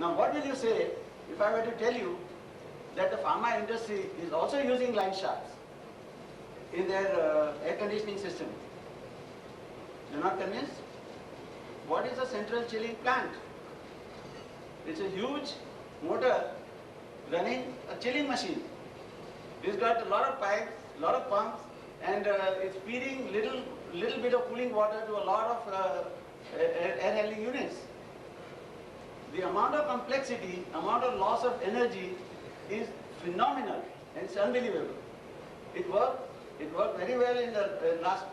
Now what will you say if I were to tell you that the pharma industry is also using line shafts in their air conditioning system? You're not convinced? What is a central chilling plant? It's a huge motor running a chilling machine. It's got a lot of pipes, a lot of pumps, and it's feeding little bit of cooling water to a lot of air handling units. The amount of complexity, amount of loss of energy is phenomenal, and it's unbelievable. It worked very well in the last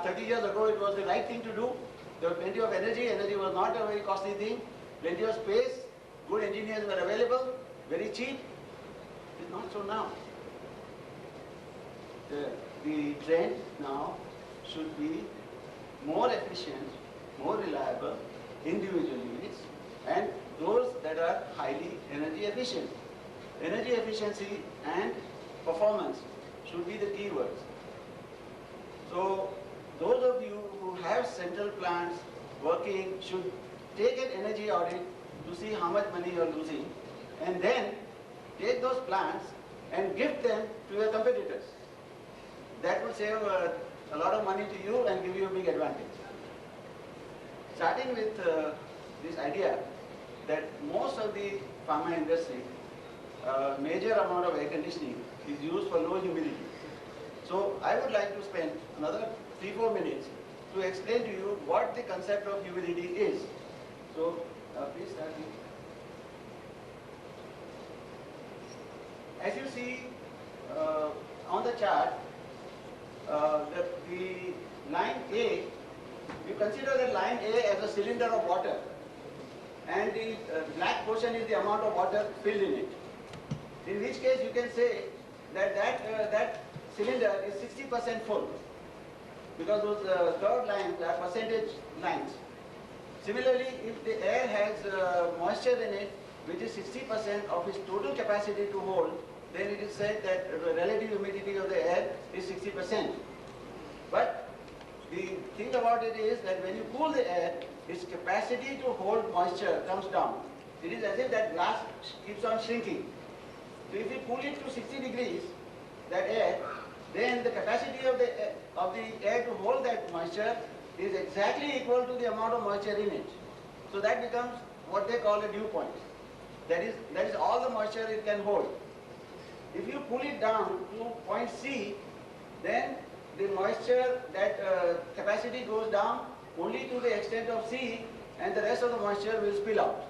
30 years ago. It was the right thing to do. There was plenty of energy. Energy was not a very costly thing. Plenty of space. Good engineers were available. Very cheap. It's not so now. The trend now should be more efficient, more reliable, individual units, and those that are highly energy efficient. Energy efficiency and performance should be the keywords. So those of you who have central plants working should take an energy audit to see how much money you are losing, and then take those plants and give them to your competitors. That will save a lot of money to you and give you a big advantage. Starting with this idea that most of the pharma industry, major amount of air conditioning is used for low humidity. So I would like to spend another 3-4 minutes to explain to you what the concept of humidity is. So please start here. As you see on the chart, the line A, you consider the line A as a cylinder of water, and the black portion is the amount of water filled in it. In which case you can say that that cylinder is 60% full, because those curved lines are percentage lines. Similarly, if the air has moisture in it, which is 60% of its total capacity to hold, then it is said that the relative humidity of the air is 60%. But the thing about it is that when you cool the air, its capacity to hold moisture comes down. It is as if that glass keeps on shrinking. So if you cool it to 60 degrees, that air, then the capacity of the air to hold that moisture is exactly equal to the amount of moisture in it. So that becomes what they call a dew point. That is all the moisture it can hold. If you pull it down to point C, then the moisture, that capacity goes down only to the extent of C, and the rest of the moisture will spill out.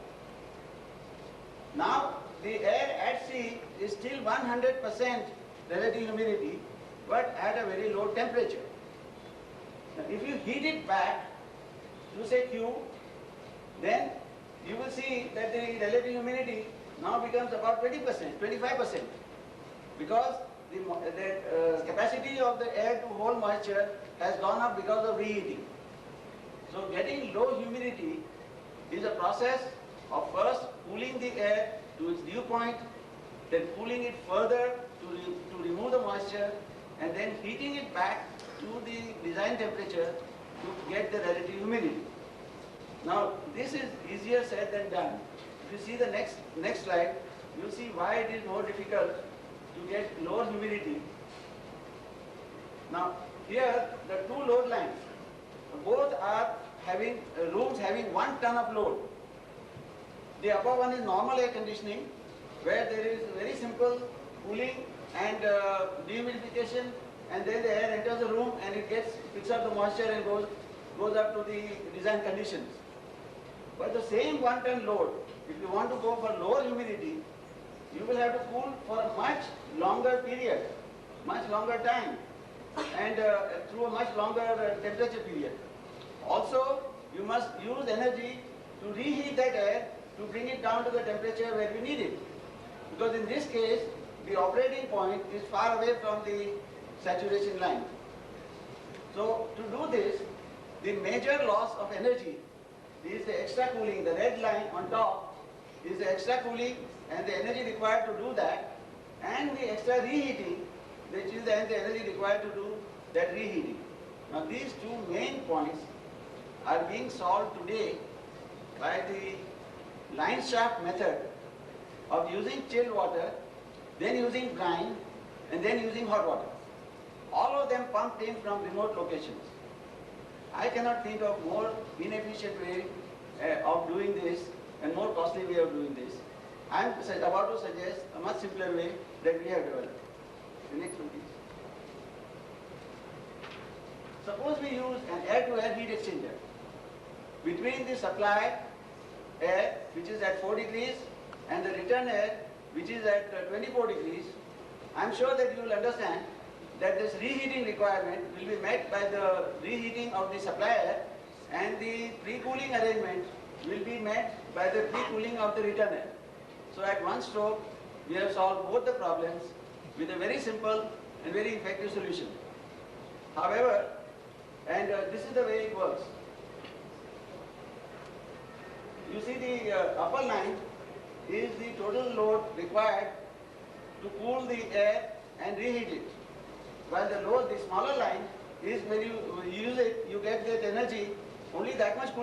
Now the air at C is still 100% relative humidity, but at a very low temperature. Now if you heat it back to say Q, then you will see that the relative humidity now becomes about 20%, 25%, because the capacity of the air to hold moisture has gone up because of reheating. So getting low humidity is a process of first cooling the air to its dew point, then cooling it further to remove the moisture, and then heating it back to the design temperature to get the relative humidity. Now this is easier said than done. If you see the next slide, you'll see why it is more difficult to get lower humidity. Now here the two load lines, both are having rooms having 1 ton of load. The upper one is normal air conditioning, where there is very simple cooling and dehumidification, and then the air enters the room and it picks up the moisture and goes up to the design conditions. But the same 1 ton load, if you want to go for lower humidity, you will have to cool for a much longer period, much longer time, and through a much longer temperature period. Also, you must use energy to reheat that air to bring it down to the temperature where you need it. Because in this case, the operating point is far away from the saturation line. So to do this, the major loss of energy is the extra cooling. The red line on top is the extra cooling and the energy required to do that, and the extra reheating, which is the energy required to do that reheating. Now these two main points are being solved today by the line shaft method of using chilled water, then using brine, and then using hot water. All of them pumped in from remote locations. I cannot think of more inefficient way of doing this and more costly way of doing this. I am about to suggest a much simpler way that we have developed. The next one, please. Suppose we use an air-to-air heat exchanger between the supply air, which is at 4 degrees, and the return air, which is at 24 degrees. I am sure that you will understand that this reheating requirement will be met by the reheating of the supply air, and the pre-cooling arrangement will be met by the pre-cooling of the return air. So at one stroke, we have solved both the problems with a very simple and very effective solution. However, and this is the way it works. You see, the upper line is the total load required to cool the air and reheat it, while the smaller line is when you use it, you get that energy, only that much